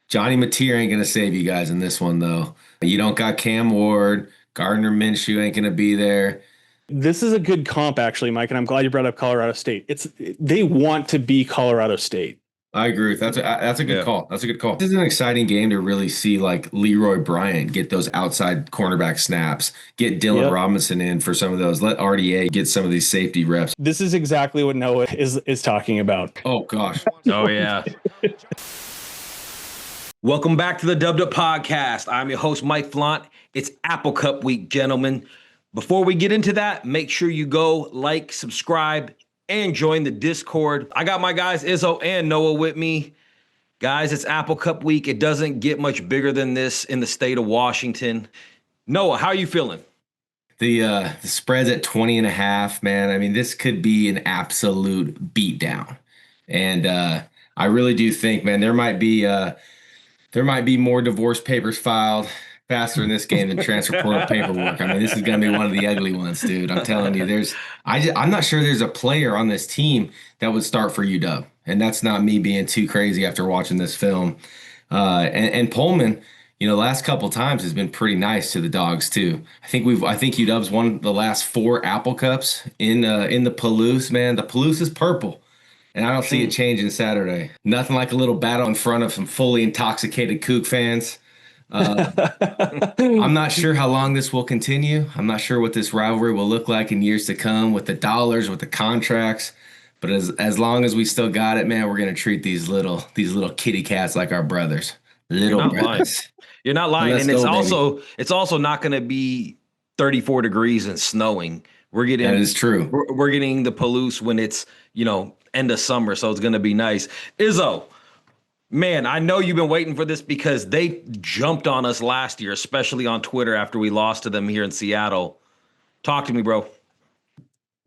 Johnny Mateer ain't going to save you guys in this one, though. You don't got Cam Ward. Gardner Minshew ain't going to be there. This is a good comp, actually, Mike, and I'm glad you brought up Colorado State. They want to be Colorado State. I agree with that. That's a good call. That's a good call. This is an exciting game to really see like Leroy Bryant get those outside cornerback snaps, get Dylan Robinson in for some of those, let RDA get some of these safety reps. This is exactly what Noah is talking about. Oh, gosh. Oh, yeah. Welcome back to the Dubbed Up Podcast. I'm your host, Mike Flaunt. It's Apple Cup week, gentlemen. Before we get into that, make sure you go like, subscribe, and join the Discord. I got my guys Izzo and Noah with me. Guys, it's Apple Cup week. It doesn't get much bigger than this in the state of Washington. Noah, how are you feeling? The spread's at 20.5, man. I mean, this could be an absolute beatdown. And I really do think, man, there might be more divorce papers filed faster in this game than transfer portal paperwork. I mean, this is going to be one of the ugly ones, dude. I'm telling you, I'm not sure there's a player on this team that would start for UW. And that's not me being too crazy after watching this film. And Pullman, last couple times has been pretty nice to the Dogs too. I think UW's won the last 4 Apple Cups in the Palouse, man. The Palouse is purple. And I don't see it changing Saturday. Nothing like a little battle in front of some fully intoxicated Coug fans. I'm not sure how long this will continue. I'm not sure what this rivalry will look like in years to come with the dollars, with the contracts. But as long as we still got it, man, we're gonna treat these little kitty cats like our brothers. Little brothers. You're not lying. And it's also not gonna be 34 degrees and snowing. That is true. We're getting the Palouse when it's, end of summer, so it's gonna be nice. Izzo, man, I know you've been waiting for this because they jumped on us last year, especially on Twitter after we lost to them here in Seattle. Talk to me, bro.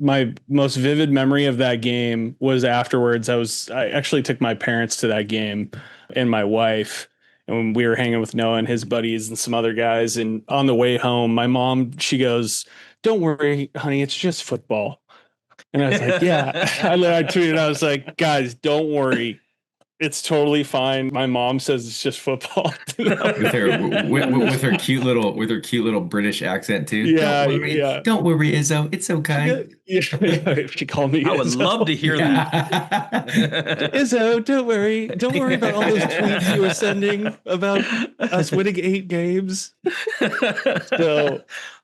My most vivid memory of that game was afterwards. I actually took my parents to that game and my wife, and when we were hanging with Noah and his buddies and some other guys, and on the way home, my mom, she goes, "Don't worry, honey, it's just football." And I was like, yeah. I tweeted, I was like, guys, don't worry. It's totally fine. My mom says it's just football. with her cute little British accent too. Yeah, Don't worry, Izzo. It's okay. Yeah. If she called me, I would love to hear that. Izzo, don't worry. Don't worry about all those tweets you were sending about us winning 8 games.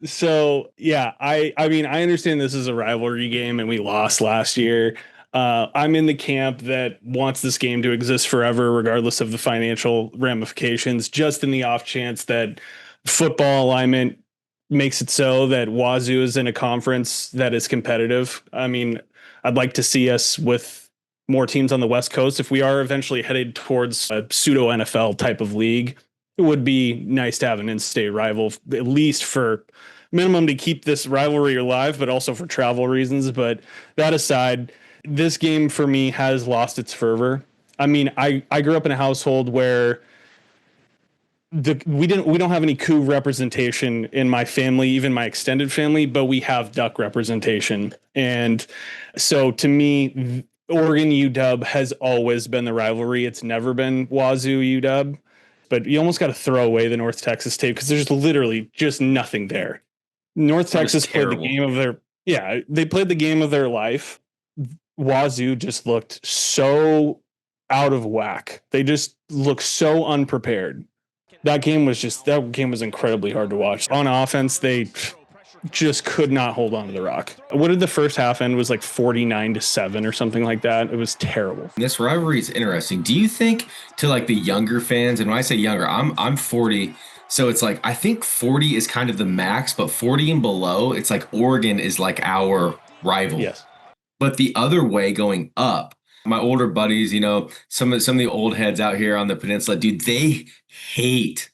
So yeah, I mean, I understand this is a rivalry game and we lost last year. I'm in the camp that wants this game to exist forever, regardless of the financial ramifications, just in the off chance that football alignment makes it so that Wazoo is in a conference that is competitive. I mean, I'd like to see us with more teams on the West Coast. If we are eventually headed towards a pseudo NFL type of league, it would be nice to have an in-state rival, at least for minimum to keep this rivalry alive, but also for travel reasons. But that aside, this game for me has lost its fervor. I mean, I grew up in a household where we don't have any Coug representation in my family, even my extended family, but we have Duck representation. And so to me, Oregon UW has always been the rivalry. It's never been Wazoo UW, but you almost got to throw away the North Texas tape because there's literally just nothing there. North Texas played the game of their life. Wazoo just looked so out of whack. They just looked so unprepared. That game was incredibly hard to watch. On offense, they just could not hold on to the rock. What did the first half end? Was like 49-7 or something like that. It was terrible. This rivalry is interesting. Do you think to like the younger fans, and when I say younger, I'm 40, so it's like I think 40 is kind of the max, but 40 and below, it's like Oregon is like our rival. Yes. But the other way going up, my older buddies, some of the old heads out here on the peninsula, dude, they hate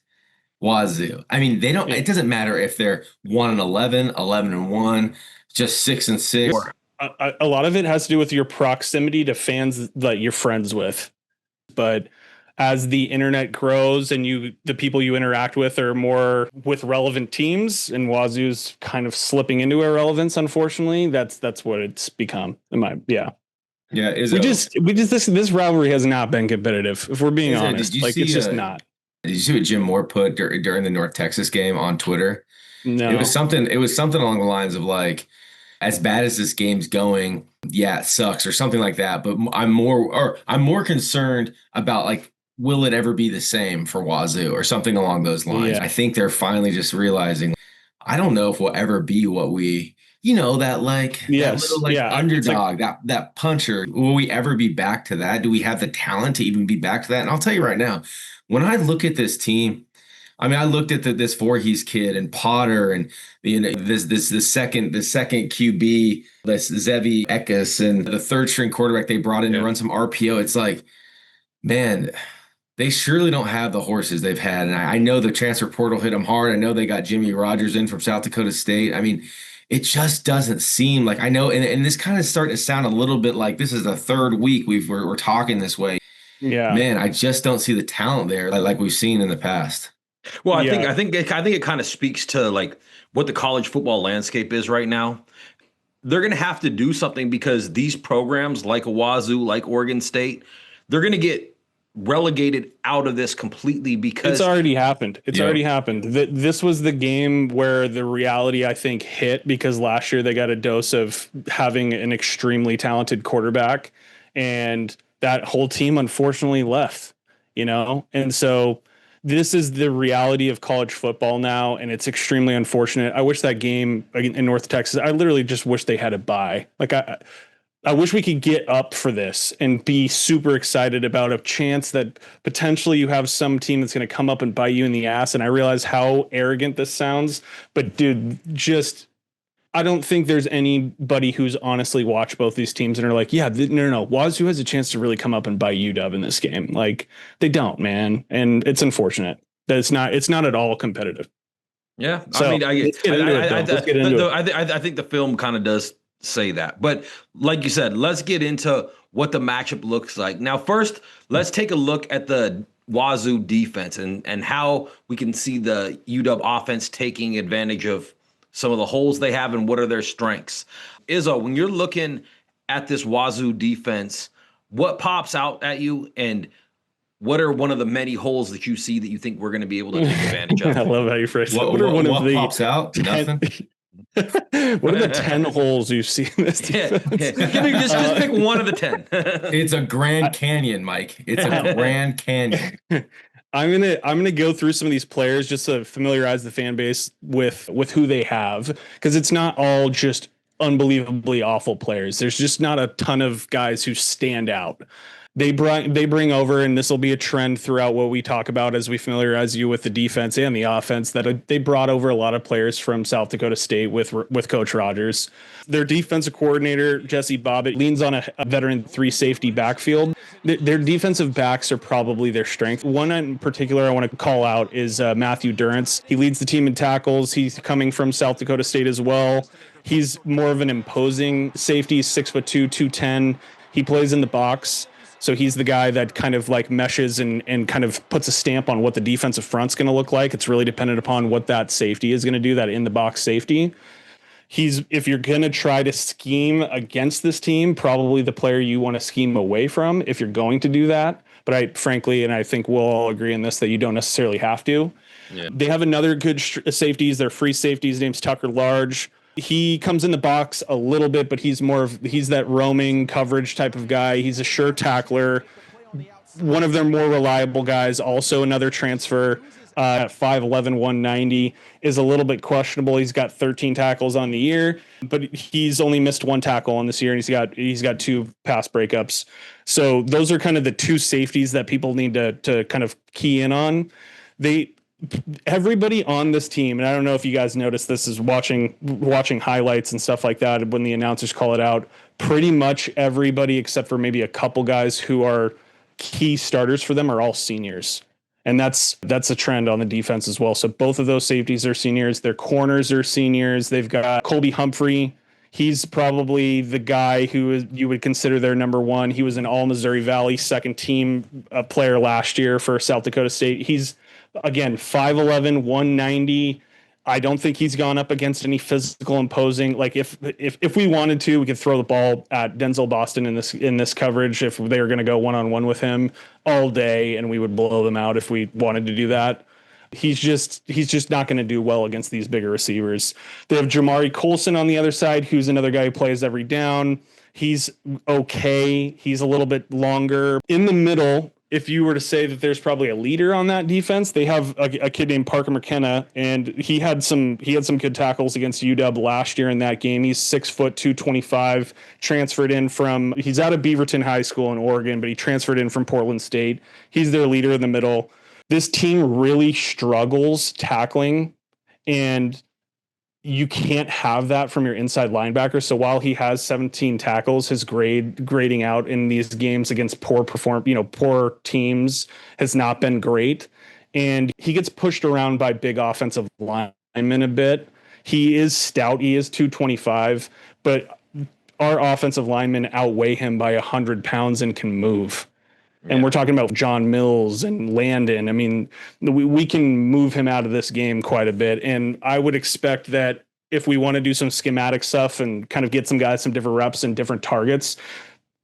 Wazoo. I mean, they don't. It doesn't matter if they're 1-11, 11-1, just 6-6. A lot of it has to do with your proximity to fans that you're friends with. But as the internet grows and the people you interact with are more with relevant teams, and Wazoo's kind of slipping into irrelevance, unfortunately, that's what it's become. Yeah, this rivalry has not been competitive, if we're being honest. Did you see, it's just not. Did you see what Jim Moore put during the North Texas game on Twitter? No. It was something along the lines of like, as bad as this game's going, yeah, it sucks or something like that. But I'm more concerned about like, will it ever be the same for Wazoo or something along those lines? Yeah. I think they're finally just realizing, I don't know if we'll ever be what we, that little underdog, that puncher. Will we ever be back to that? Do we have the talent to even be back to that? And I'll tell you right now, when I look at this team, I mean, I looked at this Voorhees kid and Potter and the second QB, this Zevi Ekus, and the third string quarterback they brought in to run some RPO. It's like, man, they surely don't have the horses they've had. And I know the transfer portal hit them hard. I know they got Jimmy Rogers in from South Dakota State. I mean, it just doesn't seem like, I know, and this kind of starting to sound a little bit like this is the third week we're talking this way. Yeah, man, I just don't see the talent there like we've seen in the past. Well, I think it kind of speaks to like what the college football landscape is right now. They're going to have to do something because these programs like Wazoo, like Oregon State, they're going to get relegated out of this completely because it's already happened. This was the game where the reality, I think, hit because last year they got a dose of having an extremely talented quarterback, and that whole team unfortunately left, and so this is the reality of college football now, and it's extremely unfortunate. I wish that game in North Texas, I literally just wish they had a bye. Like I wish we could get up for this and be super excited about a chance that potentially you have some team that's going to come up and bite you in the ass. And I realize how arrogant this sounds, but dude, I don't think there's anybody who's honestly watched both these teams and are like, yeah, no. Wazoo has a chance to really come up and bite UW in this game. Like they don't, man. And it's unfortunate that it's not at all competitive. Yeah. So, I think the film kind of does say that. But like you said, let's get into what the matchup looks like. Now, first, let's take a look at the Wazoo defense and how we can see the UW offense taking advantage of some of the holes they have and what are their strengths. Izzo, when you're looking at this Wazoo defense, what pops out at you and what are one of the many holes that you see that you think we're going to be able to take advantage of? I love how you phrase it. What pops out? Nothing. What are the 10 holes you see in this defense? Just pick one of the 10. It's a Grand Canyon, Mike. It's a Grand Canyon. I'm gonna go through some of these players just to familiarize the fan base with who they have, because it's not all just unbelievably awful players. There's just not a ton of guys who stand out. They bring over, and this will be a trend throughout what we talk about as we familiarize you with the defense and the offense, that they brought over a lot of players from South Dakota State with Coach Rogers. Their defensive coordinator, Jesse Bobbitt, leans on a veteran 3 safety backfield. Their defensive backs are probably their strength. One in particular I want to call out is Matthew Durrance. He leads the team in tackles. He's coming from South Dakota State as well. He's more of an imposing safety, 6'2", 210. He plays in the box. So he's the guy that kind of like meshes and kind of puts a stamp on what the defensive front's going to look like. It's really dependent upon what that safety is going to do, that in the box safety. If you're going to try to scheme against this team, probably the player you want to scheme away from if you're going to do that. But I think we'll all agree in this, that you don't necessarily have to. Yeah. They have another good safeties. They're free safeties. His name's Tucker Large. He comes in the box a little bit, but he's that roaming coverage type of guy. He's a sure tackler. One of their more reliable guys, also another transfer at 5'11", 190, is a little bit questionable. He's got 13 tackles on the year, but he's only missed 1 tackle on this year, and he's got 2 pass breakups. So those are kind of the 2 safeties that people need to kind of key in on. Everybody on this team, and I don't know if you guys noticed this, is watching highlights and stuff like that when the announcers call it out. Pretty much everybody except for maybe a couple guys who are key starters for them are all seniors. And that's a trend on the defense as well. So both of those safeties are seniors. Their corners are seniors. They've got Colby Humphrey. He's probably the guy you would consider their number one. He was an all Missouri Valley second team player last year for South Dakota State. He's, again, 5'11", 190, I don't think he's gone up against any physical imposing. Like if we wanted to, we could throw the ball at Denzel Boston in this coverage if they were going to go one-on-one with him all day, and we would blow them out if we wanted to do that. He's just not going to do well against these bigger receivers. They have Jamari Colson on the other side, who's another guy who plays every down. He's okay. He's a little bit longer. In the middle, if you were to say that there's probably a leader on that defense, they have a kid named Parker McKenna, and he had some good tackles against UW last year in that game. He's 6 foot 225, transferred in from, he's out of Beaverton High School in Oregon, but he transferred in from Portland State. He's their leader in the middle. This team really struggles tackling, and you can't have that from your inside linebacker. So while he has 17 tackles, his grading out in these games against poor teams has not been great. And he gets pushed around by big offensive linemen a bit. He is stout. He is 225, but our offensive linemen outweigh him by 100 pounds and can move. And we're talking about John Mills and Landon. I mean, we can move him out of this game quite a bit. And I would expect that if we want to do some schematic stuff and kind of get some guys some different reps and different targets,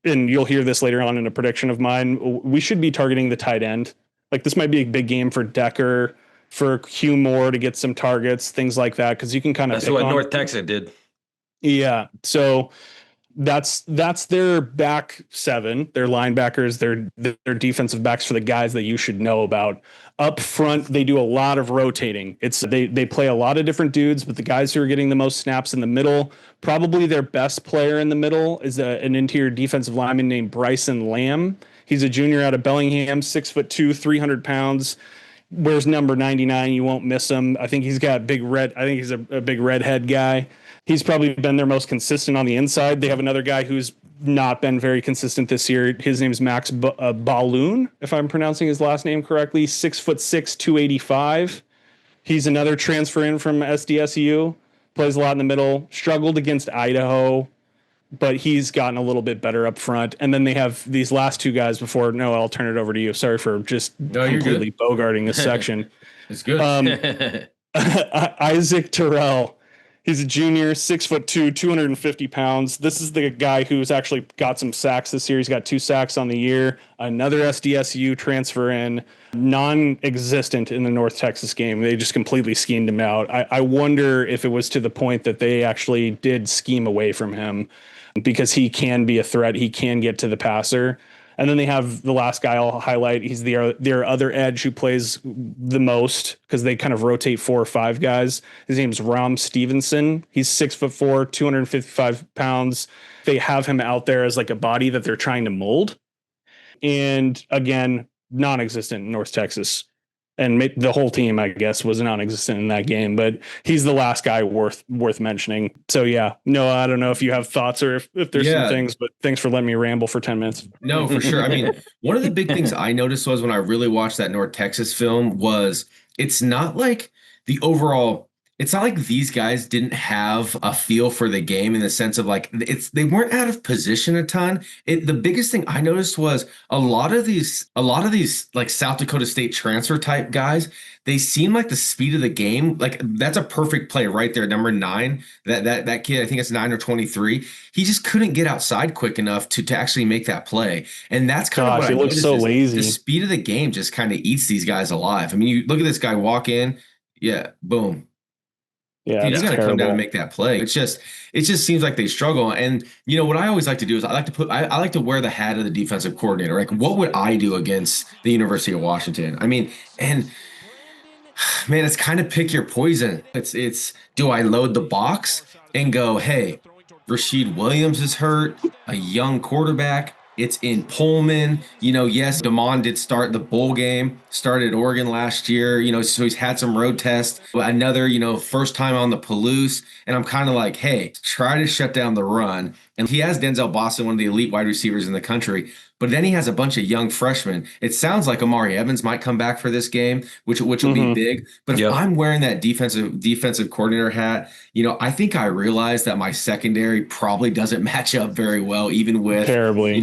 and you'll hear this later on in a prediction of mine, we should be targeting the tight end. Like, this might be a big game for Decker, for Hugh Moore to get some targets, things like that, because you can kind of... That's what North Texas did. Yeah. So... That's their back seven, their linebackers, their defensive backs for the guys that you should know about. Up front, they do a lot of rotating. They play a lot of different dudes, but the guys who are getting the most snaps in the middle, probably their best player in the middle is an interior defensive lineman named Bryson Lamb. He's a junior out of Bellingham, 6'2", 300 pounds. Wears number 99. You won't miss him. I think he's got big red. I think he's a big redhead guy. He's probably been their most consistent on the inside. They have another guy who's not been very consistent this year. His name's Max Balloon, if I'm pronouncing his last name correctly. 6'6", 285. He's another transfer in from SDSU. Plays a lot in the middle. Struggled against Idaho, but he's gotten a little bit better up front. And then they have these last two guys before. No, I'll turn it over to you. Sorry for just completely bogarting this section. It's good. Isaac Terrell. He's a junior, 6'2", 250 pounds. This is the guy who's actually got some sacks this year. He's got 2 sacks on the year. Another SDSU transfer in, non-existent in the North Texas game. They just completely schemed him out. I wonder if it was to the point that they actually did scheme away from him, because he can be a threat. He can get to the passer. And then they have the last guy I'll highlight. He's their other edge who plays the most, because they kind of rotate 4 or 5 guys. His name's Ram Stevenson. He's 6'4", 255 pounds. They have him out there as like a body that they're trying to mold. And again, non-existent in North Texas. And the whole team, I guess, was non-existent in that game, but he's the last guy worth mentioning. So yeah, no, I don't know if you have thoughts or if there's some things, but thanks for letting me ramble for 10 minutes. No, for sure. I mean, one of the big things I noticed was when I really watched that North Texas film was it's not like these guys didn't have a feel for the game in the sense of like they weren't out of position a ton. The biggest thing I noticed was a lot of these like South Dakota State transfer type guys, they seem like the speed of the game. Like, that's a perfect play right there. Number 9, that kid, I think it's 9 or 23. He just couldn't get outside quick enough to actually make that play. And that's kind of what he looks so lazy. The speed of the game just kind of eats these guys alive. I mean, you look at this guy walk in, boom. Yeah, you got to come down and make that play. It just seems like they struggle. And you know what I always like to do is I like to wear the hat of the defensive coordinator. Like, what would I do against the University of Washington? I mean, and man, it's kind of pick your poison. It's do I load the box and go, hey, Rashid Williams is hurt, a young quarterback. It's in Pullman. Yes, Damon did start the bowl game, started Oregon last year, so he's had some road tests. Another, first time on the Palouse. And I'm kind of like, hey, try to shut down the run. And he has Denzel Boston, one of the elite wide receivers in the country. But then he has a bunch of young freshmen. It sounds like Amari Evans might come back for this game, which will be big. But if I'm wearing that defensive coordinator hat, I think I realize that my secondary probably doesn't match up very well, even with terribly.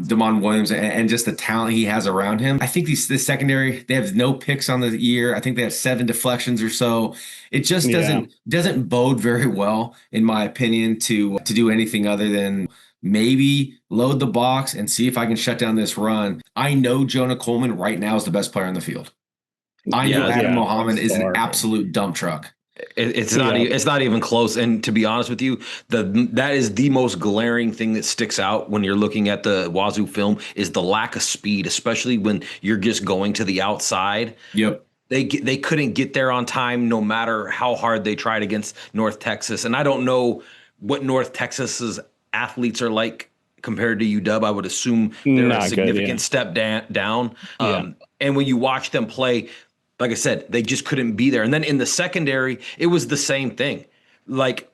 Damon Williams and just the talent he has around him. I think this secondary, they have no picks on the year. I think they have 7 deflections or so. It just doesn't bode very well, in my opinion, to do anything other than maybe load the box and see if I can shut down this run. I know Jonah Coleman right now is the best player on the field. I know Adam Mohammed is an absolute dump truck. It's not even close. And to be honest with you, that is the most glaring thing that sticks out when you're looking at the Wazoo film is the lack of speed, especially when you're just going to the outside. Yep. They couldn't get there on time no matter how hard they tried against North Texas. And I don't know what North Texas's athletes are like compared to UW. I would assume they're a significant step down. And when you watch them play, like I said, they just couldn't be there. And then in the secondary, it was the same thing. Like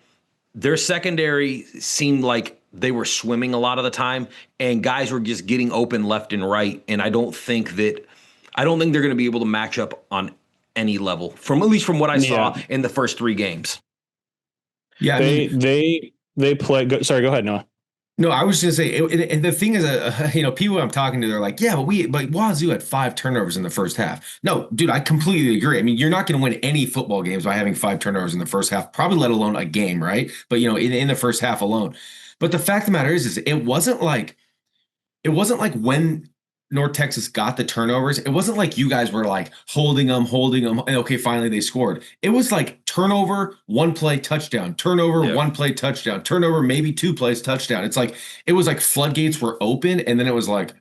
their secondary seemed like they were swimming a lot of the time and guys were just getting open left and right. And I don't think they're going to be able to match up on any level at least from what I saw in the first 3 games. Yeah. They play. Sorry, go ahead, Noah. No, I was just saying, and the thing is, people I'm talking to, they're like, yeah, but Wazoo had 5 turnovers in the first half. No, dude, I completely agree. I mean, you're not going to win any football games by having 5 turnovers in the first half, probably let alone a game, right? But in the first half alone. But the fact of the matter is it wasn't like when North Texas got the turnovers, it wasn't like you guys were like holding them, and okay, finally they scored. It was like turnover, 1 play touchdown, turnover, 1 play touchdown, turnover, maybe 2 plays touchdown. It was like floodgates were open, and then it was like,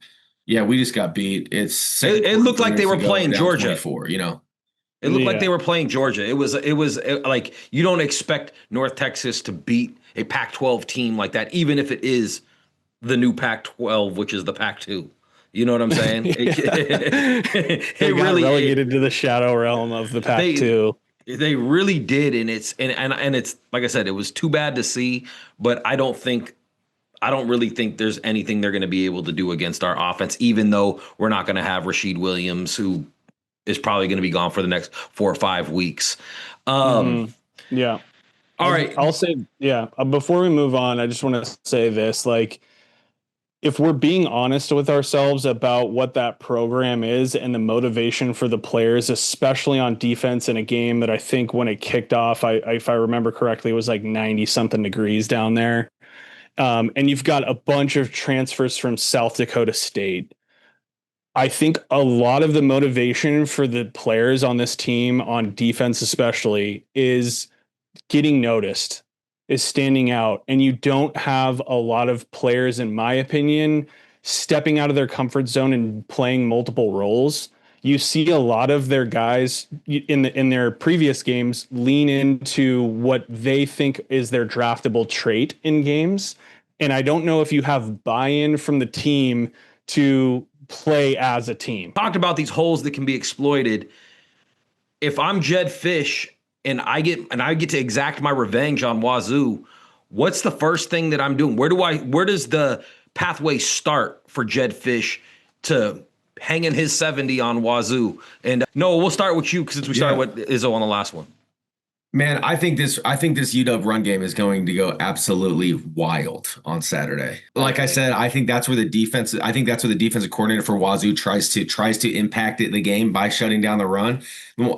yeah, we just got beat. It looked like they were playing Georgia. It looked like they were playing Georgia. It was like you don't expect North Texas to beat a Pac-12 team like that, even if it is the new Pac-12, which is the Pac-2. You know what I'm saying? It really relegated to the shadow realm of the Pac-2. They really did, and it's like I said, it was too bad to see. But I don't really think there's anything they're going to be able to do against our offense, even though we're not going to have Rashid Williams, who is probably going to be gone for the next 4 or 5 weeks. Yeah. All right. I'll say, before we move on, I just want to say this, like, if we're being honest with ourselves about what that program is and the motivation for the players, especially on defense in a game that I think when it kicked off, if I remember correctly, it was like 90 something degrees down there. And you've got a bunch of transfers from South Dakota State. I think a lot of the motivation for the players on this team, on defense especially, is getting noticed, is standing out. And you don't have a lot of players, in my opinion, stepping out of their comfort zone and playing multiple roles. You see a lot of their guys in their previous games lean into what they think is their draftable trait in games. And I don't know if you have buy-in from the team to play as a team. Talked about these holes that can be exploited. If I'm Jed Fish and I get to exact my revenge on Wazoo, what's the first thing that I'm doing? Where does the pathway start for Jed Fish to hanging his 70 on Wazoo? And Noah, we'll start with you since we started with Izzo on the last one. Man, I think this UW run game is going to go absolutely wild on Saturday. Like I said, I think that's where the defensive coordinator for Wazoo tries to impact the game by shutting down the run.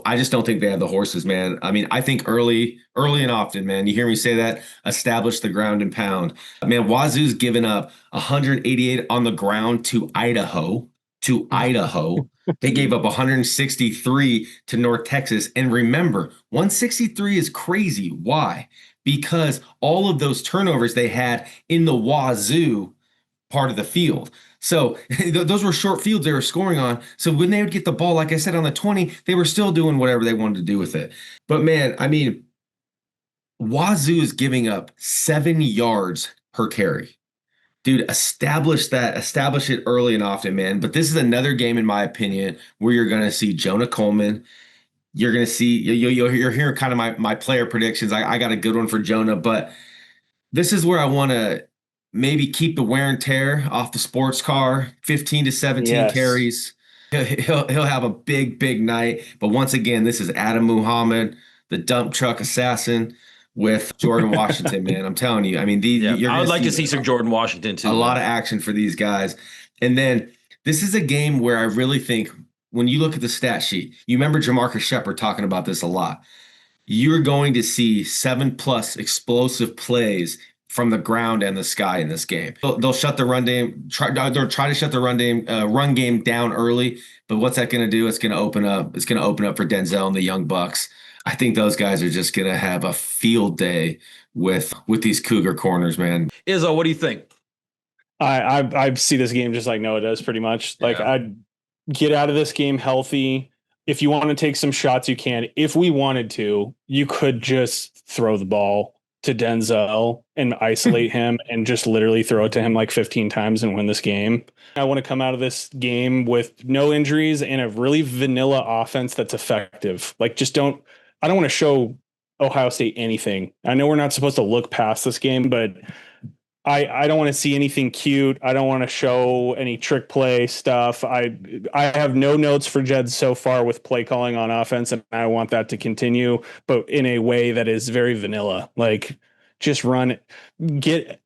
I just don't think they have the horses, man. I mean, I think early and often, man, you hear me say that, establish the ground and pound. Man, Wazoo's given up 188 on the ground to Idaho. They gave up 163 to North Texas. And remember, 163 is crazy. Why? Because all of those turnovers they had in the Wazoo part of the field. So those were short fields they were scoring on. So when they would get the ball, like I said, on the 20, they were still doing whatever they wanted to do with it. But man, I mean, Wazoo is giving up 7 yards per carry. Dude, establish it early and often, man. But this is another game, in my opinion, where you're going to see Jonah Coleman. You're going to see, you're hearing kind of my player predictions. I got a good one for Jonah, but this is where I want to maybe keep the wear and tear off the sports car, 15 to 17 carries. He'll have a big night. But once again, this is Adam Muhammad, the dump truck assassin. with Jordan Washington, man. I'm telling you. I mean, you're I going would like to see see some Jordan Washington too. a lot of action for these guys. And then this is a game where I really think when you look at the stat sheet, you remember Jamarcus Shepard talking about this a lot. You're going to see 7+ explosive plays from the ground and the sky in this game. They'll shut the run game. They'll try to shut the run game down early. But what's that going to do? It's going to open up. It's going to open up for Denzel and the young Bucks. I think those guys are just going to have a field day with these Cougar corners, man. Izzo, what do you think? I see this game just like Noah does pretty much. Like, I'd get out of this game healthy. If you want to take some shots, you can. If we wanted to, you could just throw the ball to Denzel and isolate him and just literally throw it to him like 15 times and win this game. I want to come out of this game with no injuries and a really vanilla offense that's effective. Like, I don't want to show Ohio State anything. I know we're not supposed to look past this game, but I don't want to see anything cute. I don't want to show any trick play stuff. I have no notes for Jed so far with play calling on offense, and I want that to continue, but in a way that is very vanilla. Like, just run, get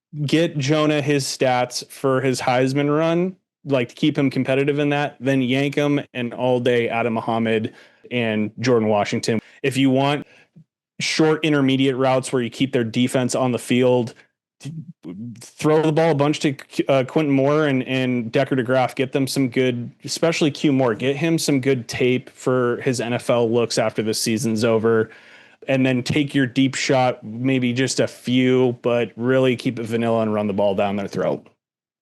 Jonah his stats for his Heisman run, like to keep him competitive in that, then yank him and all day Adam Muhammad and Jordan Washington. If you want short intermediate routes where you keep their defense on the field, throw the ball a bunch to Quentin Moore and Decker DeGraff. Get them some good, especially Q Moore. Get him some good tape for his NFL looks after the season's over. And then take your deep shot, maybe just a few, but really keep it vanilla and run the ball down their throat.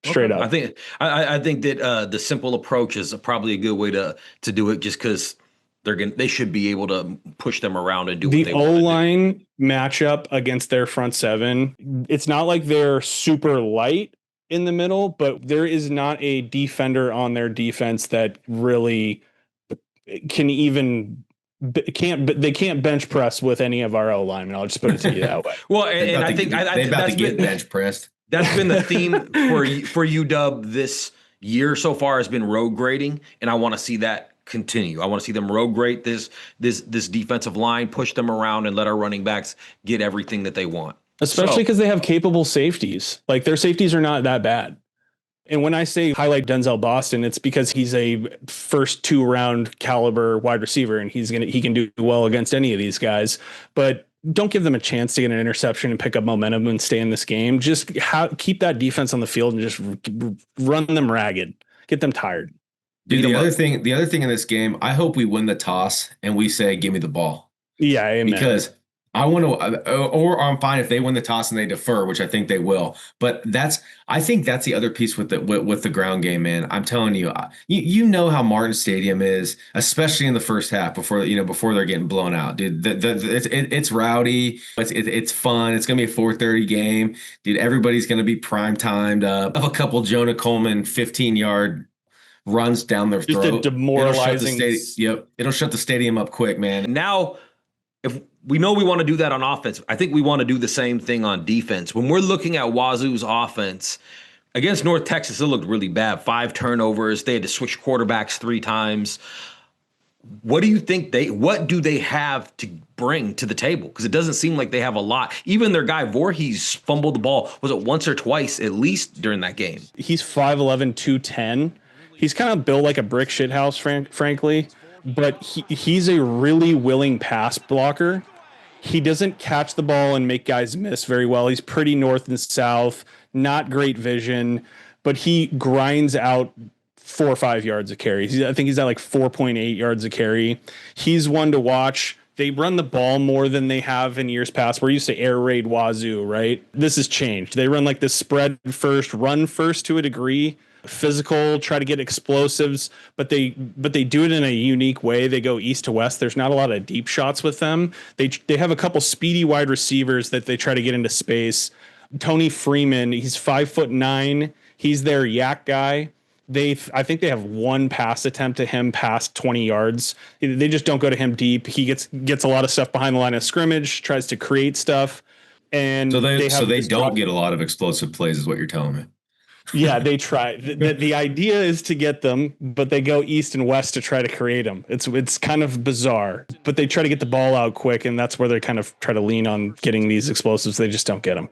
Straight up. I think that the simple approach is probably a good way to do it, just because they should be able to push them around and do what they want. The O-line matchup against their front seven, it's not like they're super light in the middle, but there is not a defender on their defense that really they can't bench press with any of our O-linemen. I'll just put it to you that way. Well, and I think they're about to get bench pressed. That's been the theme for UW this year so far, has been road grading, and I want to see that continue. I want to see them road grade this defensive line, push them around, and let our running backs get everything that they want. Especially because they have capable safeties. Like, their safeties are not that bad. And when I say highlight Denzel Boston, it's because he's a first 2-round caliber wide receiver, and he can do well against any of these guys. But don't give them a chance to get an interception and pick up momentum and stay in this game. Just keep that defense on the field and just run them ragged. Get them tired. Dude, the other thing in this game, I hope we win the toss and we say, "Give me the ball." Yeah, amen. Because I want to, or I'm fine if they win the toss and they defer, which I think they will. But I think that's the other piece with the ground game, man. I'm telling you, you know how Martin Stadium is, especially in the first half before they're getting blown out, dude. It's rowdy, it's fun. It's gonna be a 4:30 game, dude. Everybody's gonna be prime timed up. Have a couple Jonah Coleman 15-yard runs down their throat. Just a demoralizing. It'll shut the stadium up quick, man. Now, if we know we want to do that on offense, I think we want to do the same thing on defense. When we're looking at Wazoo's offense against North Texas, it looked really bad. 5 turnovers. They had to switch quarterbacks 3 times. What do you think what do they have to bring to the table? Because it doesn't seem like they have a lot. Even their guy Voorhees fumbled the ball. Was it once or twice at least during that game? He's 5'11", 210. He's kind of built like a brick shithouse, frankly. But he's a really willing pass blocker. He doesn't catch the ball and make guys miss very well. He's pretty north and south, not great vision, but he grinds out 4 or 5 yards of carry. I think he's at like 4.8 yards of carry. He's one to watch. They run the ball more than they have in years past. We're used to air raid Wazoo, right? This has changed. They run like this spread first, run first to a degree. Physical, try to get explosives, but they do it in a unique way. They go east to west. There's not a lot of deep shots with them. They have a couple speedy wide receivers that they try to get into space. Freeman, he's 5'9". He's their yak guy. I think they have 1 pass attempt to him past 20 yards. They just don't go to him deep. He gets a lot of stuff behind the line of scrimmage, tries to create stuff, and so they don't get a lot of explosive plays, is what you're telling me. Yeah, they try. The idea is to get them, but they go east and west to try to create them. It's kind of bizarre, but they try to get the ball out quick, and that's where they kind of try to lean on getting these explosives. They just don't get them.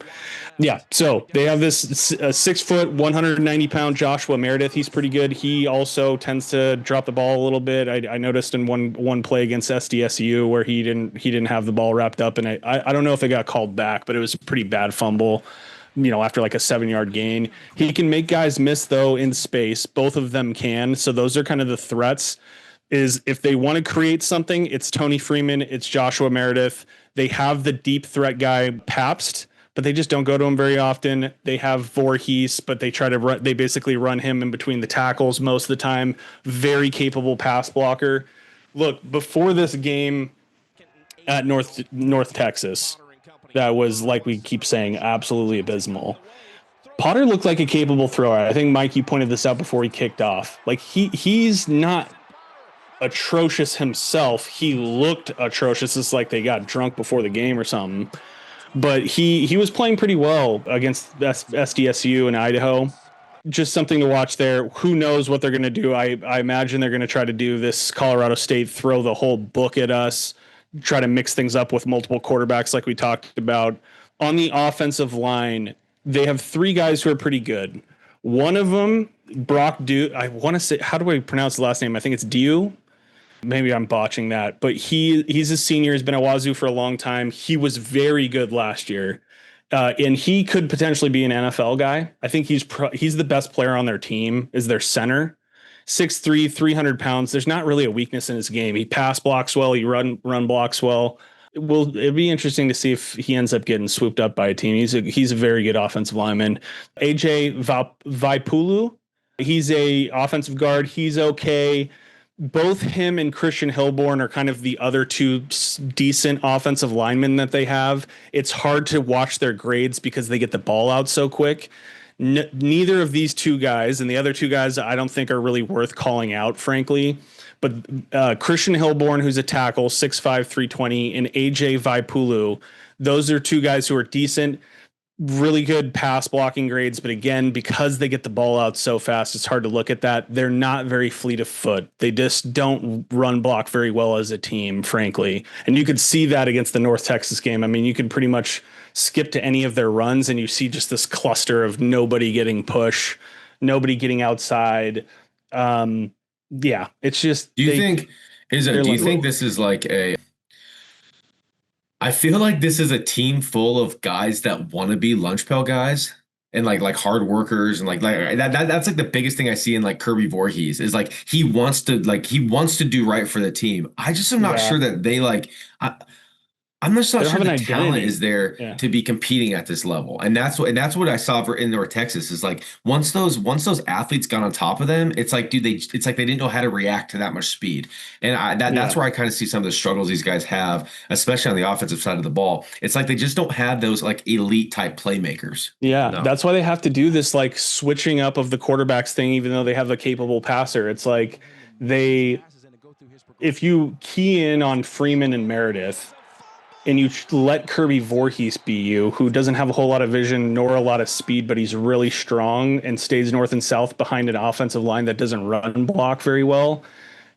Yeah, so they have this 6 foot, 190-pound Joshua Meredith. He's pretty good. He also tends to drop the ball a little bit. I noticed in one play against SDSU where he didn't have the ball wrapped up, and I don't know if it got called back, but it was a pretty bad fumble. After like a 7-yard gain. He can make guys miss, though, in space. Both of them can. So those are kind of the threats. Is if they want to create something, it's Tony Freeman, it's Joshua Meredith. They have the deep threat guy, Pabst, but they just don't go to him very often. They have Voorhees, but they try to run. They basically run him in between the tackles most of the time. Very capable pass blocker. Look, before this game at North Texas, that was, like we keep saying, absolutely abysmal. Potter looked like a capable thrower. I think, Mike, you pointed this out before he kicked off. Like he's not atrocious himself. He looked atrocious. It's like they got drunk before the game or something. But he was playing pretty well against SDSU and Idaho. Just something to watch there. Who knows what they're going to do? I imagine they're going to try to do this Colorado State, throw the whole book at us, try to mix things up with multiple quarterbacks like we talked about. On the offensive line, they have 3 guys who are pretty good. One of them, Brock Dew, I want to say, how do I pronounce the last name? I think it's Dew. Maybe I'm botching that, but he's a senior. He's been at Wazoo for a long time. He was very good last year. And he could potentially be an NFL guy. I think he's the best player on their team, is their center. 6'3", 300 pounds. There's not really a weakness in his game. He pass blocks well. He run blocks well. It'd be interesting to see if he ends up getting swooped up by a team. He's a very good offensive lineman. AJ Vaipulu, he's a offensive guard. He's okay. Both him and Christian Hilborn are kind of the other 2 decent offensive linemen that they have. It's hard to watch their grades because they get the ball out so quick. Neither of these 2 guys, and the other 2 guys I don't think are really worth calling out, frankly. But Christian Hilborn, who's a tackle, 6'5", 320, and AJ Vaipulu, those are 2 guys who are decent, really good pass blocking grades. But again, because they get the ball out so fast, it's hard to look at that. They're not very fleet of foot. They just don't run block very well as a team, frankly. And you could see that against the North Texas game. I mean, you could pretty much skip to any of their runs and you see just this cluster of nobody getting push, nobody getting outside. Yeah, it's just. Do you think this is like I feel like this is a team full of guys that want to be lunch pail guys and like hard workers and like that's like the biggest thing I see in like Kirby Voorhees is like he wants to do right for the team. I just am not sure that they like. I'm just not sure the talent is there to be competing at this level, and that's what I saw in North Texas is like once those athletes got on top of them, it's like it's like they didn't know how to react to that much speed, and that's where I kind of see some of the struggles these guys have, especially on the offensive side of the ball. It's like they just don't have those like elite type playmakers. Yeah, that's why they have to do this like switching up of the quarterbacks thing, even though they have a capable passer. It's like if you key in on Freeman and Meredith, and you let Kirby Voorhees be you, who doesn't have a whole lot of vision nor a lot of speed, but he's really strong and stays north and south behind an offensive line that doesn't run block very well,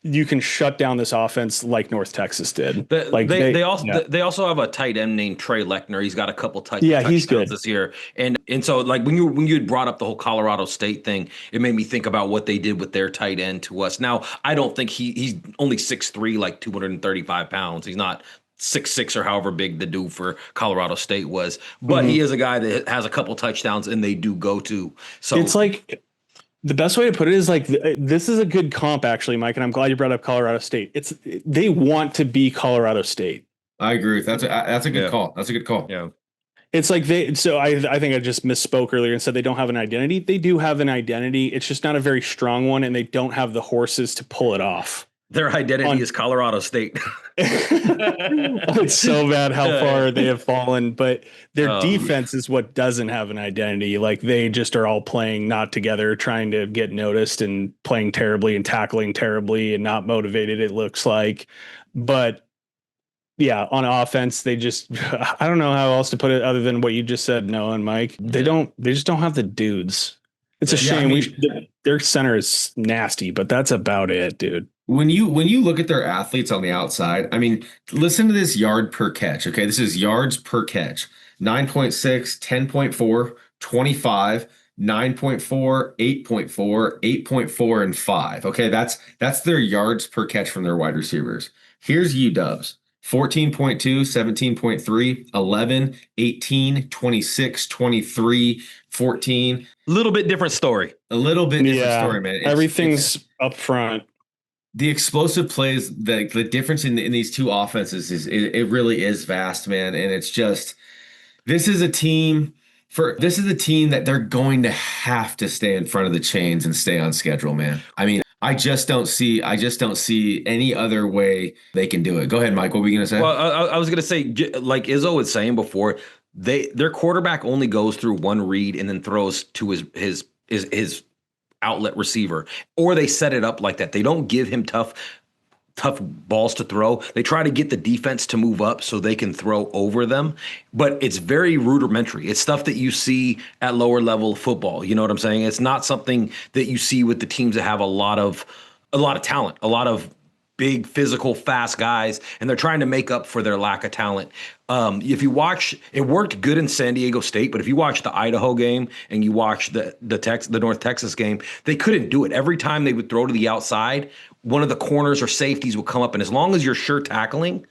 you can shut down this offense like North Texas did. They also have a tight end named Trey Lechner. He's got a couple he's good this year. And so like when you had brought up the whole Colorado State thing, it made me think about what they did with their tight end to us. Now, I don't think he's only 6'3", like 235 pounds. He's not 6'6" or however big the dude for Colorado State was, but he is a guy that has a couple touchdowns and they do go to. So it's like the best way to put it is like this is a good comp actually, Mike, and I'm glad you brought up Colorado State. They want to be Colorado State. I agree with that. That's a good call. That's a good call. Yeah. It's like I think I just misspoke earlier and said they don't have an identity. They do have an identity. It's just not a very strong one, and they don't have the horses to pull it off. Their identity is Colorado State. It's so bad how far they have fallen, but their defense is what doesn't have an identity. Like they just are all playing not together, trying to get noticed and playing terribly and tackling terribly and not motivated, it looks like. But yeah, on offense, they just, I don't know how else to put it other than what you just said, Noah and Mike. They just don't have the dudes. It's a Yeah, I shame. mean, Their center is nasty, but that's about it, dude. when you look at their athletes on the outside, I mean, listen to this yard per catch. Okay, this is yards per catch. 9.6, 10.4, 25, 9.4, 8.4, 8.4, and 5. Okay, that's their yards per catch from their wide receivers. Here's UW's. 14.2, 17.3, 11, 18, 26, 23, 14. Little bit different story. A little bit different Yeah, story, man. everything's up front. The explosive plays, the difference in these two offenses it really is vast, man. And it's just this is a team that they're going to have to stay in front of the chains and stay on schedule, man. I mean, I just don't see any other way they can do it. Go ahead, Mike. What were you gonna say? Well, I was gonna say, like Izzo was saying before, their quarterback only goes through one read and then throws to his outlet receiver, or they set it up like that. They don't give him tough balls to throw. They try to get the defense to move up so they can throw over them, but it's very rudimentary. It's stuff that you see at lower level football. You know what I'm saying? It's not something that you see with the teams that have a lot of talent, a lot of big, physical, fast guys, and they're trying to make up for their lack of talent. If you watch, it worked good in San Diego State, but if you watch the Idaho game and you watch the North Texas game, they couldn't do it. Every time they would throw to the outside, one of the corners or safeties would come up, and as long as you're sure tackling,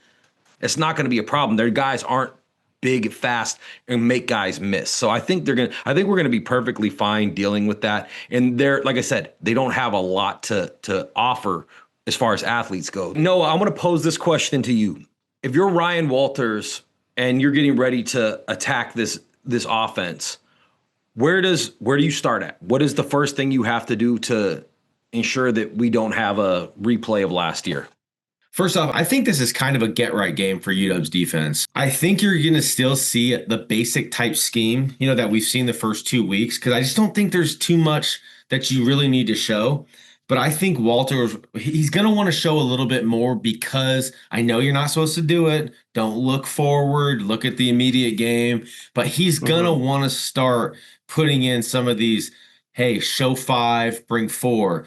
it's not going to be a problem. Their guys aren't big, fast, and make guys miss. So I think we're gonna be perfectly fine dealing with that. And they're, like I said, they don't have a lot to offer as far as athletes go. Noah, I want to pose this question to you. If you're Ryan Walters and you're getting ready to attack this offense, where do you start at? What is the first thing you have to do to ensure that we don't have a replay of last year? First off, I think this is kind of a get-right game for UW's defense. I think you're going to still see the basic type scheme, that we've seen the first 2 weeks, because I just don't think there's too much that you really need to show. But I think Walters, he's going to want to show a little bit more, because I know you're not supposed to do it. Don't look forward, look at the immediate game. But he's going to want to start putting in some of these, hey, show 5, bring 4,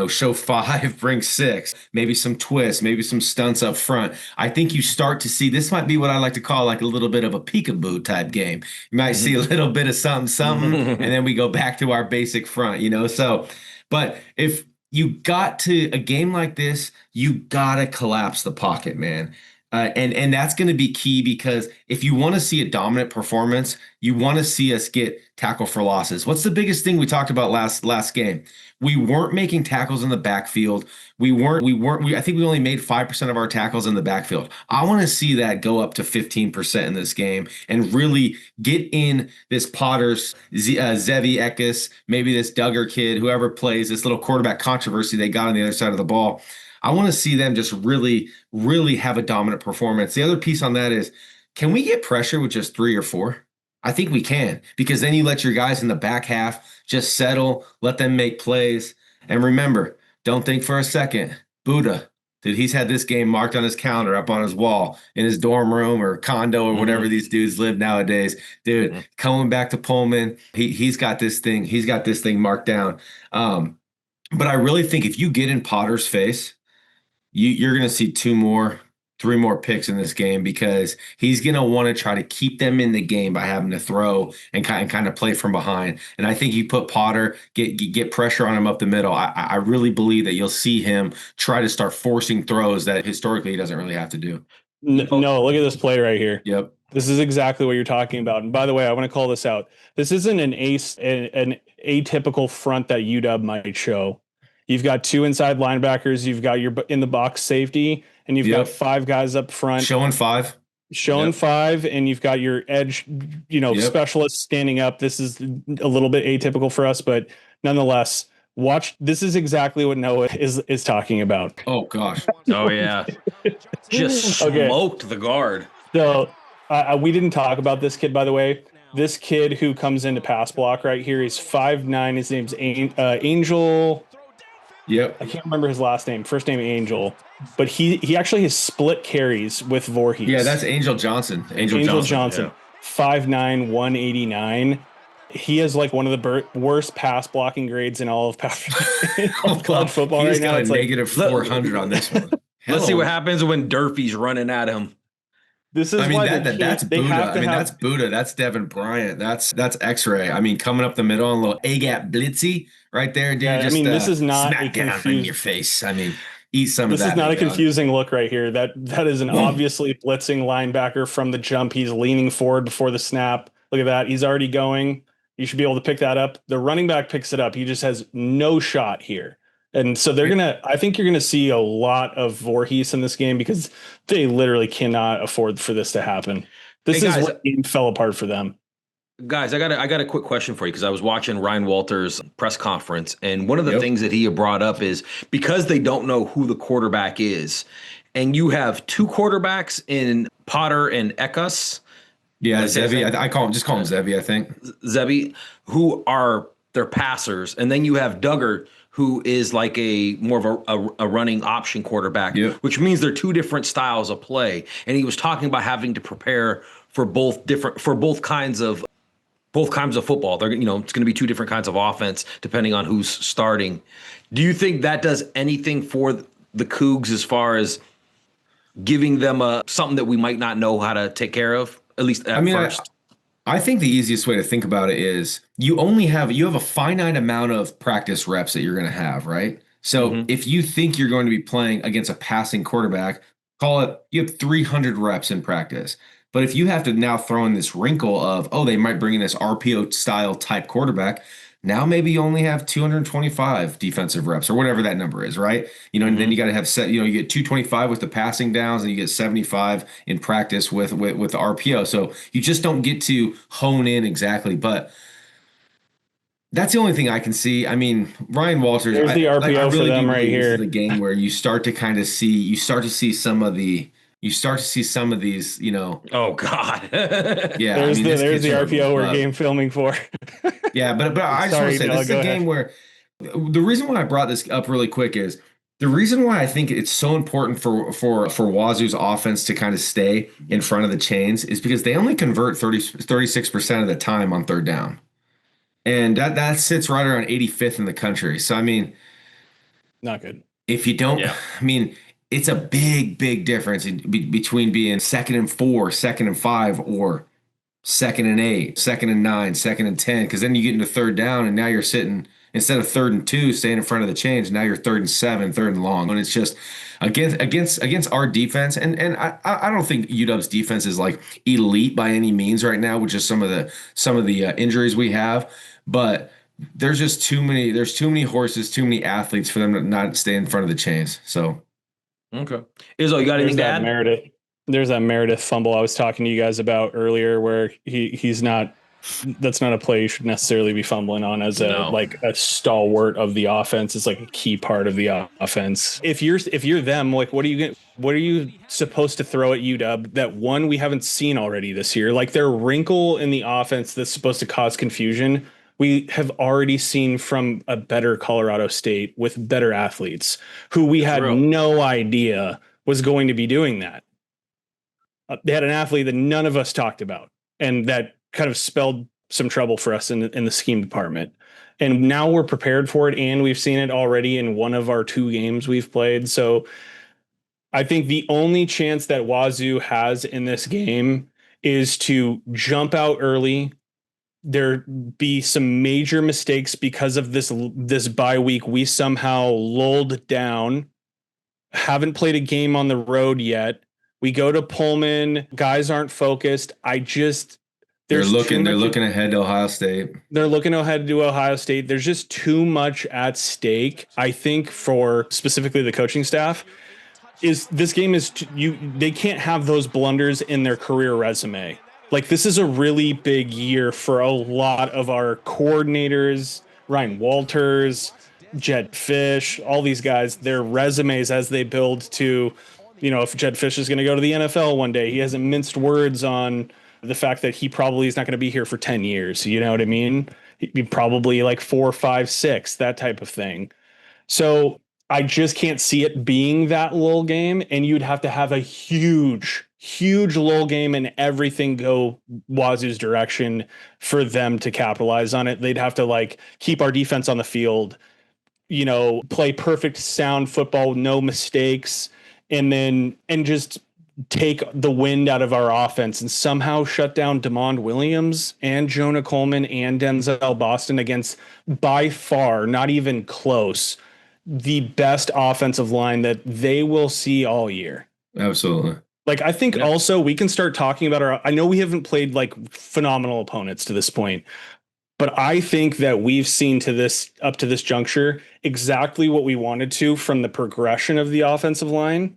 show 5, bring 6, maybe some twists, maybe some stunts up front. I think you start to see, this might be what I like to call like a little bit of a peekaboo type game. You might see a little bit of something, and then we go back to our basic front, So, but if you got to a game like this, you got to collapse the pocket, man. And that's going to be key, because if you want to see a dominant performance, you want to see us get tackle for losses. What's the biggest thing we talked about last game? We weren't making tackles in the backfield. I think we only made 5% of our tackles in the backfield. I want to see that go up to 15% in this game and really get in this Potter's, Zevi Eckes, maybe this Duggar kid, whoever plays, this little quarterback controversy they got on the other side of the ball. I want to see them just really, really have a dominant performance. The other piece on that is, can we get pressure with just 3 or 4? I think we can, because then you let your guys in the back half just settle, let them make plays. And remember, don't think for a second, Buddha, dude, he's had this game marked on his calendar, up on his wall, in his dorm room or condo or whatever these dudes live nowadays. Dude, coming back to Pullman, he's got this thing marked down. But I really think if you get in Potter's face, you're going to see 3 more picks in this game, because he's going to want to try to keep them in the game by having to throw and kind of play from behind. And I think you put Potter, get pressure on him up the middle. I really believe that you'll see him try to start forcing throws that historically he doesn't really have to do. No, look at this play right here. Yep. This is exactly what you're talking about. And by the way, I want to call this out. This isn't an atypical front that UW might show. You've got 2 inside linebackers. You've got your in the box safety, and you've got 5 guys up front. Showing 5, and you've got your edge, specialist standing up. This is a little bit atypical for us, but nonetheless, watch. This is exactly what Noah is talking about. Oh gosh. Oh yeah. Just smoked the guard. So we didn't talk about this kid, by the way. This kid who comes into pass block right here, he's 5'9". His name's Angel. Yep. I can't remember his last name. First name Angel, but he actually has split carries with Voorhees. Yeah, that's Angel Johnson. Angel Johnson. Yeah. 5'9", 189. He has like one of the worst pass blocking grades in all of college football He's right now. got It's a like negative 400 on this one. Let's see what Hell, happens when Durfee's running at him. this is I mean why that's they Buddha. have to have. That's Buddha. That's Devin Bryant. That's X-ray. I mean, coming up the middle and a little A-gap blitzy right there, dude. Yeah, I Just mean, this is not a smack down in your face. I mean, eat some of This is that. not a big dog. confusing look right here. That is an obviously blitzing linebacker from the jump. He's leaning forward before the snap. Look at that. He's already going. You should be able to pick that up. The running back picks it up. He just has no shot here. And so I think you're gonna see a lot of Voorhees in this game because they literally cannot afford for this to happen. This is what the game fell apart for them. Guys, I got a quick question for you because I was watching Ryan Walters' press conference, and one of the things that he had brought up is because they don't know who the quarterback is, and you have two quarterbacks in Potter and Ekas. Yeah, Zevi. I call him Zevi, I think. Zevi, who are their passers, and then you have Duggar, who is like a more of a running option quarterback, which means they're two different styles of play. And he was talking about having to prepare for both kinds of football. They're, it's going to be two different kinds of offense depending on who's starting. Do you think that does anything for the Cougs as far as giving them something that we might not know how to take care of, at least at first? I think the easiest way to think about it is you have a finite amount of practice reps that you're going to have, right? So if you think you're going to be playing against a passing quarterback, you have 300 reps in practice. But if you have to now throw in this wrinkle of, they might bring in this RPO style type quarterback, now maybe you only have 225 defensive reps or whatever that number is, right? And then you got to have you get 225 with the passing downs and you get 75 in practice with the RPO. So you just don't get to hone in exactly. But that's the only thing I can see. I mean, Ryan Walters, there's the RPO I really for them right here. This is a game where you start to see some of these, Oh God. Yeah. There's the RPO we're game filming for. Yeah, but I just want to say this is a game where the reason why I brought this up really quick is the reason why I think it's so important for Wazoo's offense to kind of stay in front of the chains is because they only convert 36% of the time on third down. And that sits right around 85th in the country. So, I mean, not good. If you don't, I mean, it's a big, big difference between being 2nd and 4, 2nd and 5, or 2nd and 8, 2nd and 9, 2nd and 10. Because then you get into third down, and now you're sitting instead of 3rd and 2, staying in front of the chains. Now you're 3rd and 7, 3rd and long, and it's just against our defense. And I don't think UW's defense is like elite by any means right now, which is some of the injuries we have, but. There's just too many horses, too many athletes for them to not stay in front of the chains. So, okay. Izzo, you got anything to add? There's that Meredith fumble I was talking to you guys about earlier where he's not, that's not a play you should necessarily be fumbling on as a stalwart of the offense. It's like a key part of the offense. If you're them, like, what are you supposed to throw at UW that one we haven't seen already this year? Like their wrinkle in the offense that's supposed to cause confusion. We have already seen from a better Colorado State with better athletes who we had no idea was going to be doing that. They had an athlete that none of us talked about, and that kind of spelled some trouble for us in the scheme department. And now we're prepared for it, and we've seen it already in one of our 2 games we've played. So I think the only chance that Wazoo has in this game is to jump out early. There be some major mistakes because of this bye week. We somehow lulled down, haven't played a game on the road yet. We go to Pullman, guys aren't focused. They're looking ahead to Ohio State. They're looking ahead to Ohio State. There's just too much at stake, I think, for specifically the coaching staff. They can't have those blunders in their career resume. Like, this is a really big year for a lot of our coordinators, Ryan Walters, Jed Fish, all these guys, their resumes as they build to, if Jed Fish is going to go to the NFL one day, he hasn't minced words on the fact that he probably is not going to be here for 10 years. You know what I mean? He'd be probably like 4, 5, 6, that type of thing. So I just can't see it being that lull game, and you'd have to have a huge lull game and everything go Wazoo's direction for them to capitalize on it. They'd have to like keep our defense on the field, play perfect sound football, no mistakes, and just take the wind out of our offense and somehow shut down DeMond Williams and Jonah Coleman and Denzel Boston against, by far, not even close, the best offensive line that they will see all year. Absolutely. Like, I think also we can start talking about I know we haven't played like phenomenal opponents to this point, but I think that we've seen up to this juncture exactly what we wanted to from the progression of the offensive line.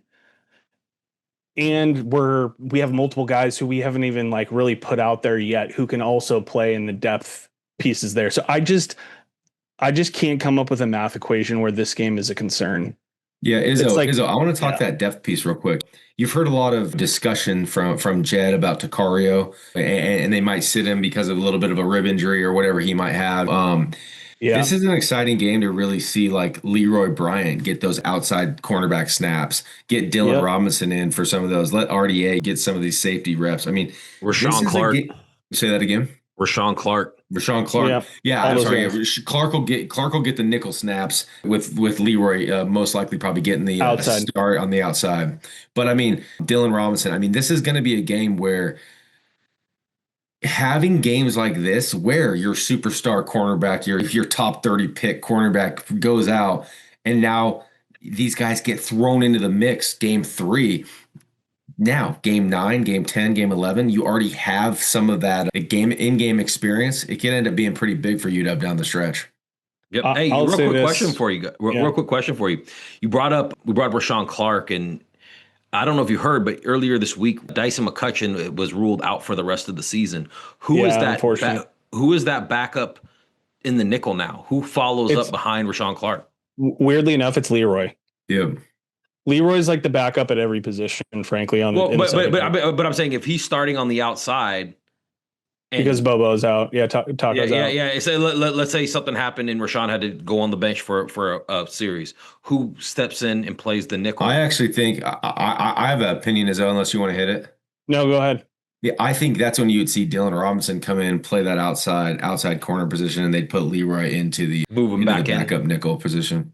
And we have multiple guys who we haven't even like really put out there yet who can also play in the depth pieces there. So I just can't come up with a math equation where this game is a concern. Yeah, Izzo, I want to talk that depth piece real quick. You've heard a lot of discussion from Jed about Takario, and they might sit him because of a little bit of a rib injury or whatever he might have. This is an exciting game to really see like Leroy Bryant get those outside cornerback snaps, get Dylan Robinson in for some of those, let RDA get some of these safety reps. I mean, Rashawn Clark. Say that again. Rashawn Clark. Yeah, I'm sorry. Clark will get the nickel snaps with Leroy most likely probably getting the start on the outside. But I mean, Dylan Robinson. I mean, this is going to be a game where having games like this where your superstar cornerback, your top 30 pick cornerback goes out, and now these guys get thrown into the mix game 3. Now, game 9, game 10, game 11, you already have some of that in-game experience. It can end up being pretty big for UW down the stretch. Yep. Hey, real quick question for you. Real quick question for you. We brought up Rashawn Clark, and I don't know if you heard, but earlier this week, Dyson McCutcheon was ruled out for the rest of the season. Who is that backup in the nickel now? Who follows up behind Rashawn Clark? Weirdly enough, it's Leroy. Yeah. Leroy's like the backup at every position, frankly. But I'm saying if he's starting on the outside, because Bobo's out, Taco's out. Yeah. So let's say something happened and Rashawn had to go on the bench for a series. Who steps in and plays the nickel? I actually think I have an opinion as well, unless you want to hit it. No, go ahead. Yeah, I think that's when you would see Dylan Robinson come in, play that outside corner position, and they'd put Leroy into the backup nickel position.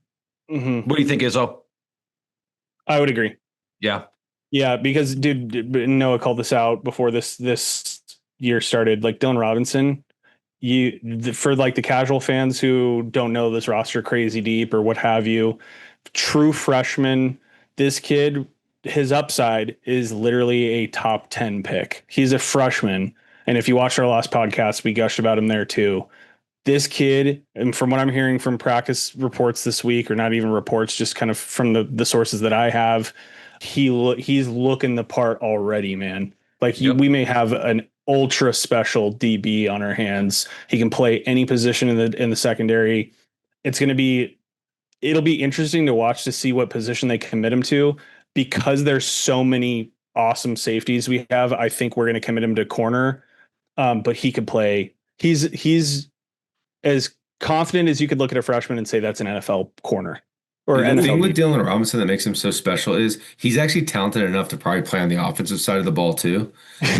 Mm-hmm. What do you think, Izzo? I would agree. Yeah. Yeah, because Noah called this out before this year started. Like Dylan Robinson, for like the casual fans who don't know this roster crazy deep or what have you, true freshman, this kid, his upside is literally a top 10 pick. He's a freshman. And if you watched our last podcast, we gushed about him there too. This kid, and from what I'm hearing from practice reports this week, or not even reports, just kind of from the sources that I have, he's looking the part already, man. Like we may have an ultra special DB on our hands. He can play any position in the secondary. It'll be interesting to watch to see what position they commit him to, because there's so many awesome safeties we have. I think we're going to commit him to corner, but he could play. He's as confident as you could look at a freshman and say that's an NFL corner. Or the thing with Dylan Robinson that makes him so special is he's actually talented enough to probably play on the offensive side of the ball too.